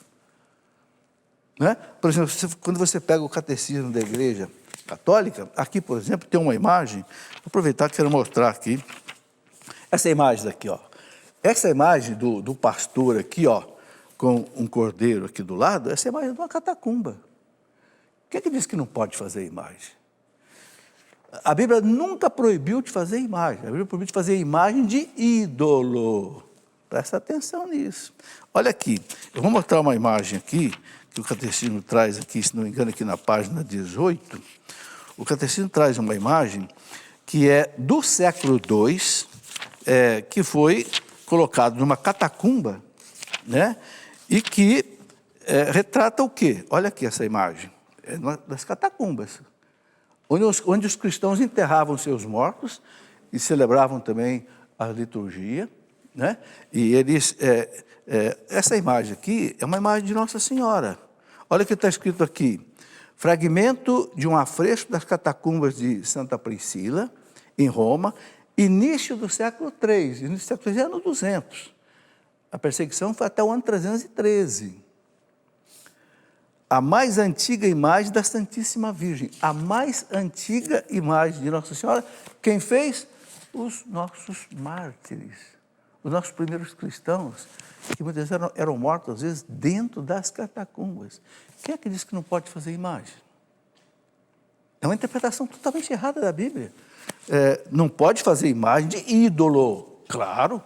S1: Né? Por exemplo, quando você pega o catecismo da Igreja Católica, aqui, por exemplo, tem uma imagem, vou aproveitar que quero mostrar aqui, essa imagem daqui, ó. Essa imagem do pastor aqui, ó, com um cordeiro aqui do lado, essa imagem é de uma catacumba. Quem é que diz que não pode fazer imagem? A Bíblia nunca proibiu de fazer imagem, a Bíblia proibiu de fazer imagem de ídolo. Presta atenção nisso. Olha aqui, eu vou mostrar uma imagem aqui, que o Catecismo traz aqui, se não me engano, aqui na página 18, o Catecismo traz uma imagem que é do século II, que foi colocado numa catacumba, né? E que retrata o quê? Olha aqui essa imagem, das catacumbas, onde os cristãos enterravam seus mortos e celebravam também a liturgia, né? E eles, essa imagem aqui é uma imagem de Nossa Senhora. Olha o que está escrito aqui: fragmento de um afresco das catacumbas de Santa Priscila, em Roma, início do século III, início do século III, ano 200. A perseguição foi até o ano 313. A mais antiga imagem da Santíssima Virgem, a mais antiga imagem de Nossa Senhora, quem fez? Os nossos mártires, os nossos primeiros cristãos, que muitas vezes eram mortos, às vezes, dentro das catacumbas. Quem é que diz que não pode fazer imagem? É uma interpretação totalmente errada da Bíblia. Não pode fazer imagem de ídolo. Claro,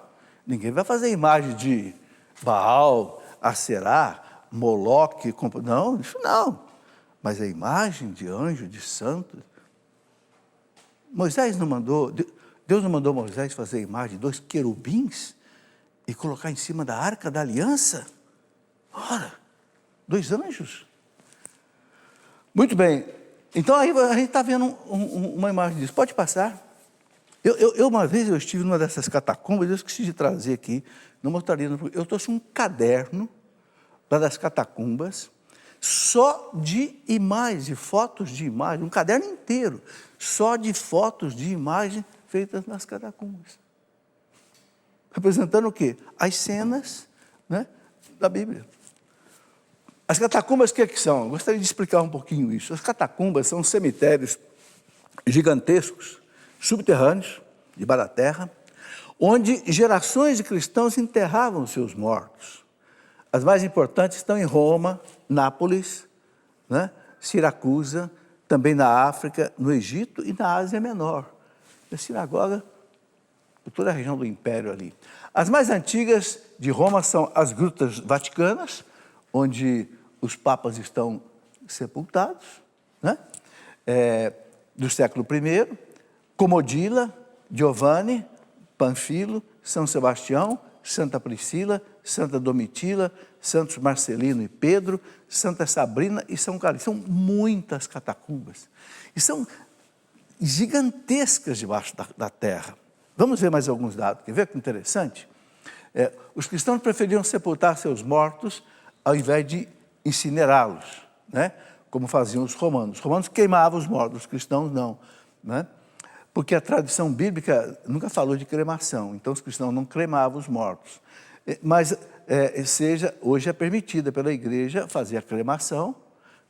S1: ninguém vai fazer imagem de Baal, Aserá, Moloque. Não, isso não. Mas a imagem de anjo, de santo. Moisés não mandou, Deus não mandou Moisés fazer a imagem de 2 querubins e colocar em cima da Arca da Aliança? Ora, 2 anjos. Muito bem. Então, aí a gente está vendo uma imagem disso. Pode passar. Uma vez eu estive numa dessas catacumbas, eu esqueci de trazer aqui, não mostraria. Eu trouxe um caderno lá das catacumbas, só de imagens, de fotos de imagem, um caderno inteiro, só de fotos de imagem feitas nas catacumbas. Representando o quê? As cenas, né, da Bíblia. As catacumbas, o que são? Eu gostaria de explicar um pouquinho isso. As catacumbas são cemitérios gigantescos, subterrâneos, debaixo da terra, onde gerações de cristãos enterravam seus mortos. As mais importantes estão em Roma, Nápoles, né, Siracusa, também na África, no Egito e na Ásia Menor. A sinagoga, por toda a região do Império ali. As mais antigas de Roma são as grutas vaticanas, onde os papas estão sepultados, né? Do século I, Comodila, Giovanni, Panfilo, São Sebastião, Santa Priscila, Santa Domitila, Santos Marcelino e Pedro, Santa Sabrina e São Calixto. São muitas catacumbas. E são gigantescas debaixo da terra. Vamos ver mais alguns dados. Quer ver que interessante? Os cristãos preferiam sepultar seus mortos ao invés de incinerá-los, né? Como faziam os romanos. Os romanos queimavam os mortos, os cristãos não, né? Porque a tradição bíblica nunca falou de cremação, então os cristãos não cremavam os mortos. Mas hoje é permitida pela igreja fazer a cremação,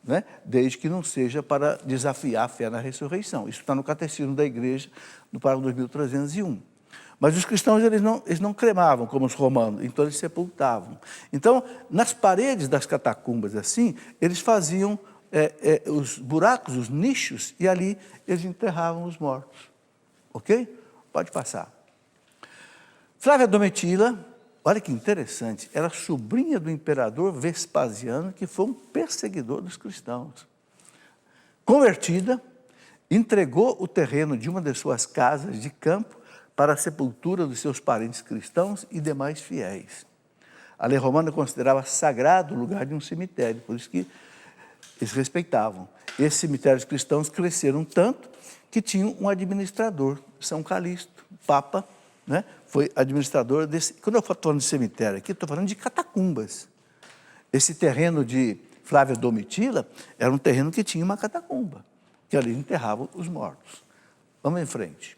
S1: né? Desde que não seja para desafiar a fé na ressurreição. Isso está no Catecismo da Igreja, no parágrafo 2301. Mas os cristãos eles não cremavam como os romanos, então eles sepultavam. Então, nas paredes das catacumbas, assim, eles faziam os buracos, os nichos, e ali eles enterravam os mortos. Ok? Pode passar. Flávia Domitila, olha que interessante, era sobrinha do imperador Vespasiano, que foi um perseguidor dos cristãos. Convertida, entregou o terreno de uma de suas casas de campo para a sepultura dos seus parentes cristãos e demais fiéis. A lei romana considerava sagrado o lugar de um cemitério, por isso que eles respeitavam. Esses cemitérios cristãos cresceram tanto que tinham um administrador, São Calixto, Papa, né? Foi administrador desse. Quando eu estou falando de cemitério aqui, estou falando de catacumbas. Esse terreno de Flávia Domitila era um terreno que tinha uma catacumba, que ali enterravam os mortos. Vamos em frente.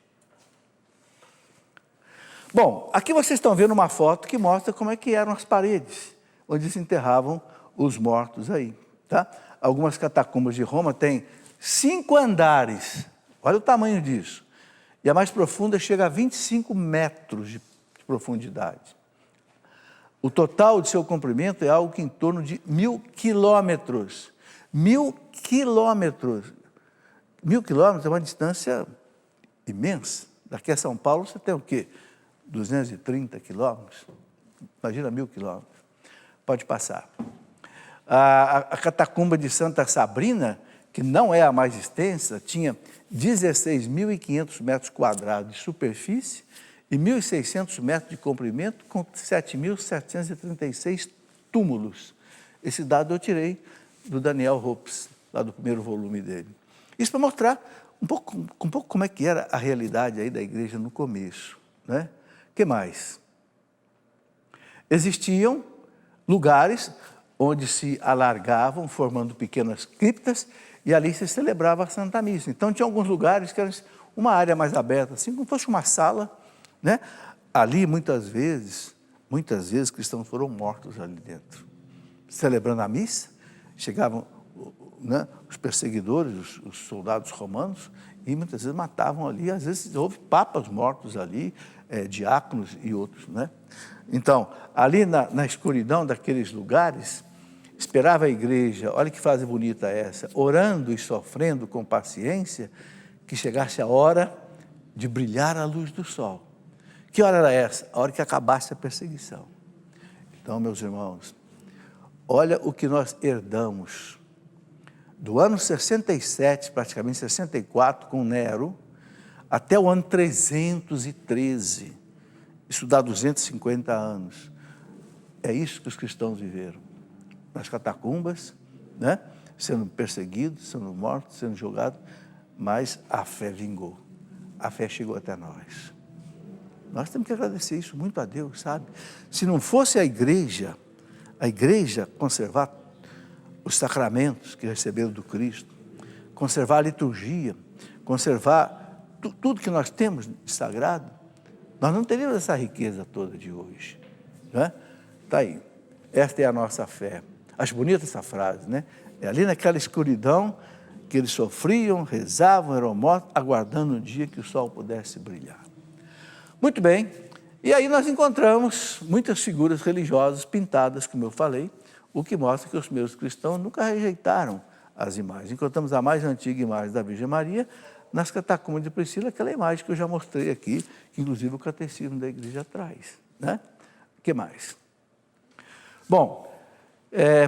S1: Bom, aqui vocês estão vendo uma foto que mostra como é que eram as paredes, onde se enterravam os mortos aí, tá? Algumas catacumbas de Roma têm 5 andares, olha o tamanho disso. E a mais profunda chega a 25 metros de profundidade. O total de seu comprimento é algo que em torno de 1.000 quilômetros. 1.000 quilômetros. 1.000 quilômetros é uma distância imensa. Daqui a São Paulo você tem o quê? 230 quilômetros? Imagina 1.000 quilômetros. Pode passar. A catacumba de Santa Sabrina, que não é a mais extensa, tinha 16.500 metros quadrados de superfície e 1.600 metros de comprimento, com 7.736 túmulos. Esse dado eu tirei do Daniel Hopes, lá do primeiro volume dele. Isso para mostrar um pouco como é que era a realidade aí da igreja no começo, né? O que mais? Existiam lugares onde se alargavam, formando pequenas criptas, e ali se celebrava a Santa Missa. Então, tinha alguns lugares que eram uma área mais aberta, assim como fosse uma sala, né? Ali, muitas vezes, cristãos foram mortos ali dentro. Celebrando a missa, chegavam, né, os perseguidores, os soldados romanos, e muitas vezes matavam ali, às vezes houve papas mortos ali, diáconos e outros, né? Então, ali na escuridão daqueles lugares, esperava a igreja, olha que frase bonita essa, orando e sofrendo com paciência, que chegasse a hora de brilhar a luz do sol. Que hora era essa? A hora que acabasse a perseguição. Então, meus irmãos, olha o que nós herdamos. Do ano 67, praticamente 64, com Nero, até o ano 313. Isso dá 250 anos. É isso que os cristãos viveram. nas catacumbas, né? Sendo perseguido, sendo morto, sendo jogado, mas a fé vingou. A fé chegou até nós. Nós temos que agradecer isso muito a Deus, sabe? Se não fosse a igreja conservar os sacramentos que receberam do Cristo, conservar a liturgia, conservar tudo que nós temos de sagrado, nós não teríamos essa riqueza toda de hoje. Né? Está aí. Esta é a nossa fé. Acho bonita essa frase, né? É ali naquela escuridão que eles sofriam, rezavam, eram mortos, aguardando um dia que o sol pudesse brilhar. Muito bem. E aí nós encontramos muitas figuras religiosas pintadas, como eu falei, o que mostra que os primeiros cristãos nunca rejeitaram as imagens. Encontramos a mais antiga imagem da Virgem Maria nas catacumbas de Priscila, aquela imagem que eu já mostrei aqui, que inclusive o catecismo da igreja traz. Né? O que mais? Bom,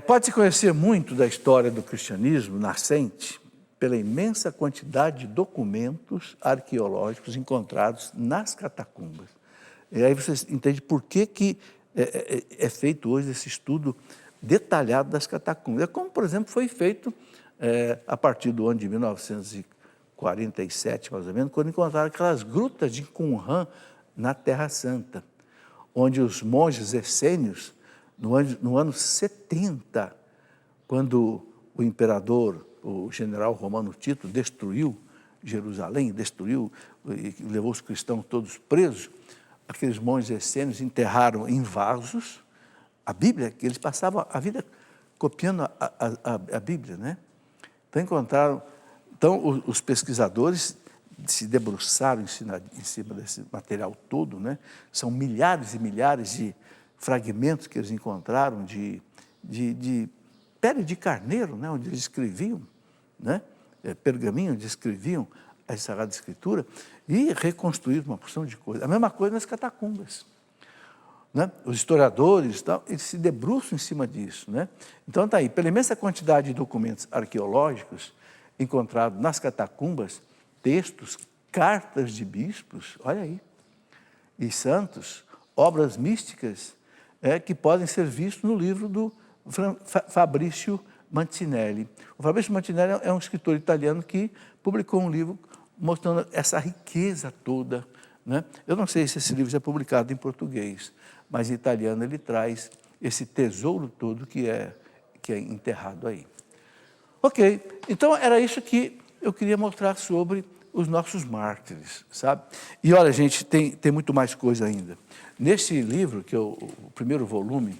S1: pode-se conhecer muito da história do cristianismo nascente pela imensa quantidade de documentos arqueológicos encontrados nas catacumbas. E aí você entende por que é feito hoje esse estudo detalhado das catacumbas. É como, por exemplo, foi feito a partir do ano de 1947, mais ou menos, quando encontraram aquelas grutas de Qumran na Terra Santa, onde os monges essênios, no ano 70, quando o imperador, o general romano Tito, destruiu Jerusalém, e levou os cristãos todos presos, aqueles monges essênios enterraram em vasos a Bíblia, que eles passavam a vida copiando a Bíblia, né? Então os pesquisadores se debruçaram em cima desse material todo, né? São milhares e milhares de fragmentos que eles encontraram de pele de carneiro, né? Onde eles escreviam, né? Pergaminho, onde escreviam a Sagrada Escritura, e reconstruíram uma porção de coisas. A mesma coisa nas catacumbas. Né? Os historiadores, eles se debruçam em cima disso. Né? Então está aí, pela imensa quantidade de documentos arqueológicos encontrados nas catacumbas, textos, cartas de bispos, olha aí, e santos, obras místicas que podem ser vistas no livro do Fabrizio Mancinelli. O Fabrizio Mancinelli é um escritor italiano que publicou um livro mostrando essa riqueza toda. Né? Eu não sei se esse livro já é publicado em português, mas em italiano ele traz esse tesouro todo que é enterrado aí. Ok, então era isso que eu queria mostrar sobre os nossos mártires, sabe? E olha, gente, tem muito mais coisa ainda. Nesse livro, que é o primeiro volume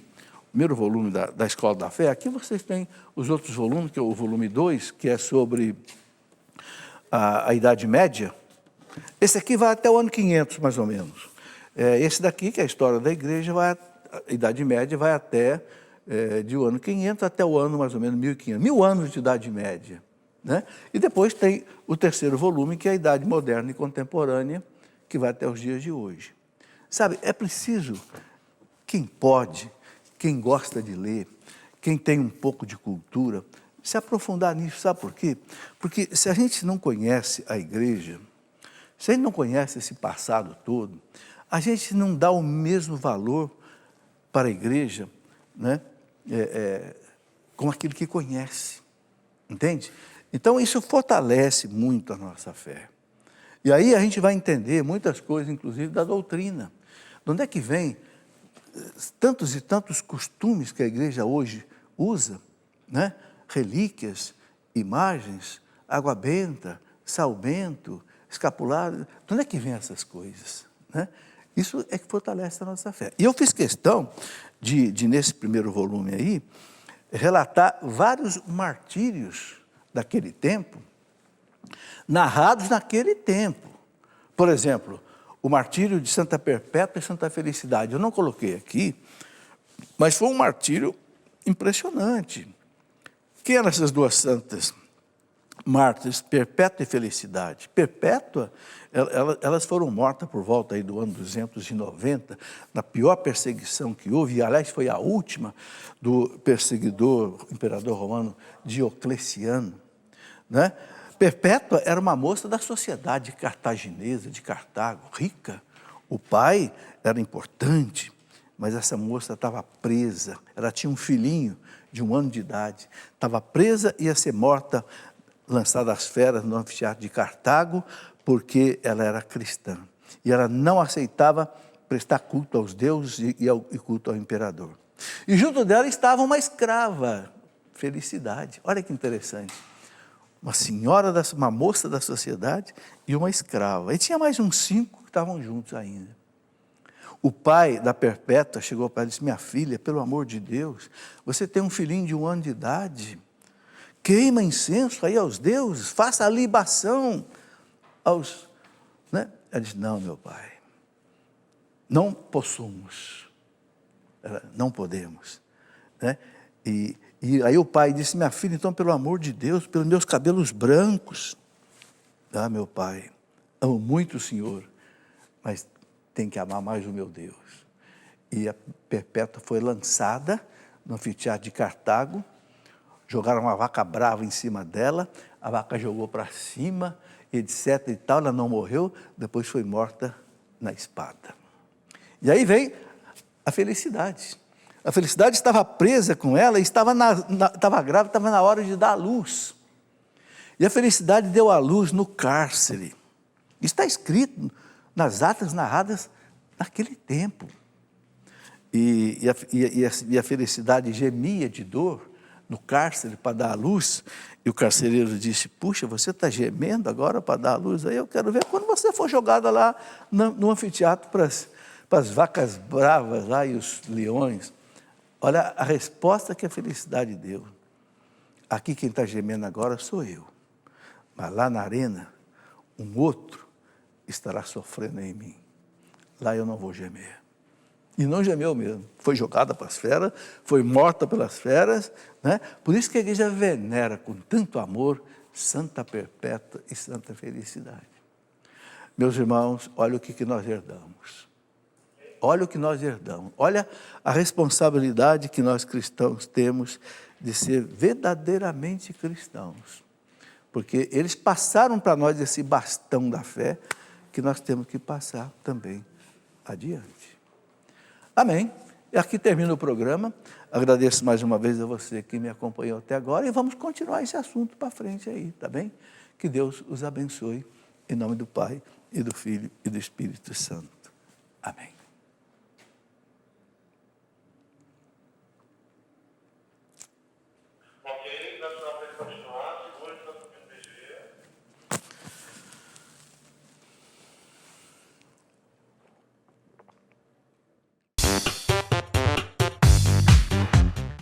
S1: da Escola da Fé, aqui vocês têm os outros volumes, que é o volume 2, que é sobre a Idade Média. Esse aqui vai até o ano 500, mais ou menos. Esse daqui, que é a história da igreja, a Idade Média vai até, de o ano 500 até o ano, mais ou menos, 1500. 1000 anos de Idade Média. Né? E depois tem o terceiro volume, que é a Idade Moderna e Contemporânea, que vai até os dias de hoje. Sabe, é preciso, quem pode, quem gosta de ler, quem tem um pouco de cultura, se aprofundar nisso. Sabe por quê? Porque se a gente não conhece a igreja, se a gente não conhece esse passado todo, a gente não dá o mesmo valor para a igreja, né? Com aquilo que conhece, entende? Então isso fortalece muito a nossa fé. E aí a gente vai entender muitas coisas, inclusive da doutrina. De onde é que vem tantos e tantos costumes que a igreja hoje usa, né? Relíquias, imagens, água benta, sal bento, escapulário, de onde é que vem essas coisas? Né? Isso é que fortalece a nossa fé. E eu fiz questão de nesse primeiro volume aí, relatar vários martírios daquele tempo, narrados naquele tempo. Por exemplo, o martírio de Santa Perpétua e Santa Felicidade. Eu não coloquei aqui, mas foi um martírio impressionante. Quem eram essas duas santas mártires, Perpétua e Felicidade? Perpétua, elas foram mortas por volta aí do ano 290, na pior perseguição que houve, e aliás foi a última do perseguidor, imperador romano Diocleciano. Né? Perpétua era uma moça da sociedade cartaginesa, de Cartago, rica. O pai era importante, mas essa moça estava presa. Ela tinha um filhinho de 1 ano de idade. Estava presa e ia ser morta, lançada às feras no anfiteatro de Cartago, porque ela era cristã. E ela não aceitava prestar culto aos deuses e culto ao imperador. E junto dela estava uma escrava, Felicidade. Olha que interessante. Uma senhora, uma moça da sociedade e uma escrava. E tinha mais uns 5 que estavam juntos ainda. O pai da Perpétua chegou para ela e disse: minha filha, pelo amor de Deus, você tem um filhinho de 1 ano de idade, queima incenso aí aos deuses, faça a libação aos... Né? Ela disse: não, meu pai, não possuamos, não podemos. Né? E aí o pai disse: minha filha, então, pelo amor de Deus, pelos meus cabelos brancos, meu pai, amo muito o Senhor, mas tem que amar mais o meu Deus. E a Perpétua foi lançada no anfiteatro de Cartago, jogaram uma vaca brava em cima dela, a vaca jogou para cima, etc. e tal, ela não morreu, depois foi morta na espada. E aí vem a Felicidade. A Felicidade estava presa com ela, estava grávida, estava na hora de dar à luz. E a Felicidade deu à luz no cárcere. Isso está escrito nas atas narradas naquele tempo. E a Felicidade gemia de dor no cárcere para dar à luz. E o carcereiro disse: puxa, você está gemendo agora para dar à luz? Aí eu quero ver quando você for jogada lá no anfiteatro para as vacas bravas lá e os leões. Olha a resposta que a Felicidade deu. Aqui quem está gemendo agora sou eu. Mas lá na arena, um outro estará sofrendo em mim. Lá eu não vou gemer. E não gemeu mesmo. Foi jogada para as feras, foi morta pelas feras. Né? Por isso que a igreja venera com tanto amor Santa Perpétua e Santa Felicidade. Meus irmãos, olha o que nós herdamos. Olha o que nós herdamos. Olha a responsabilidade que nós cristãos temos de ser verdadeiramente cristãos. Porque eles passaram para nós esse bastão da fé que nós temos que passar também adiante. Amém. E aqui termina o programa. Agradeço mais uma vez a você que me acompanhou até agora e vamos continuar esse assunto para frente aí, tá bem? Que Deus os abençoe, em nome do Pai, e do Filho, e do Espírito Santo. Amém.
S2: Ok, nós vamos continuar.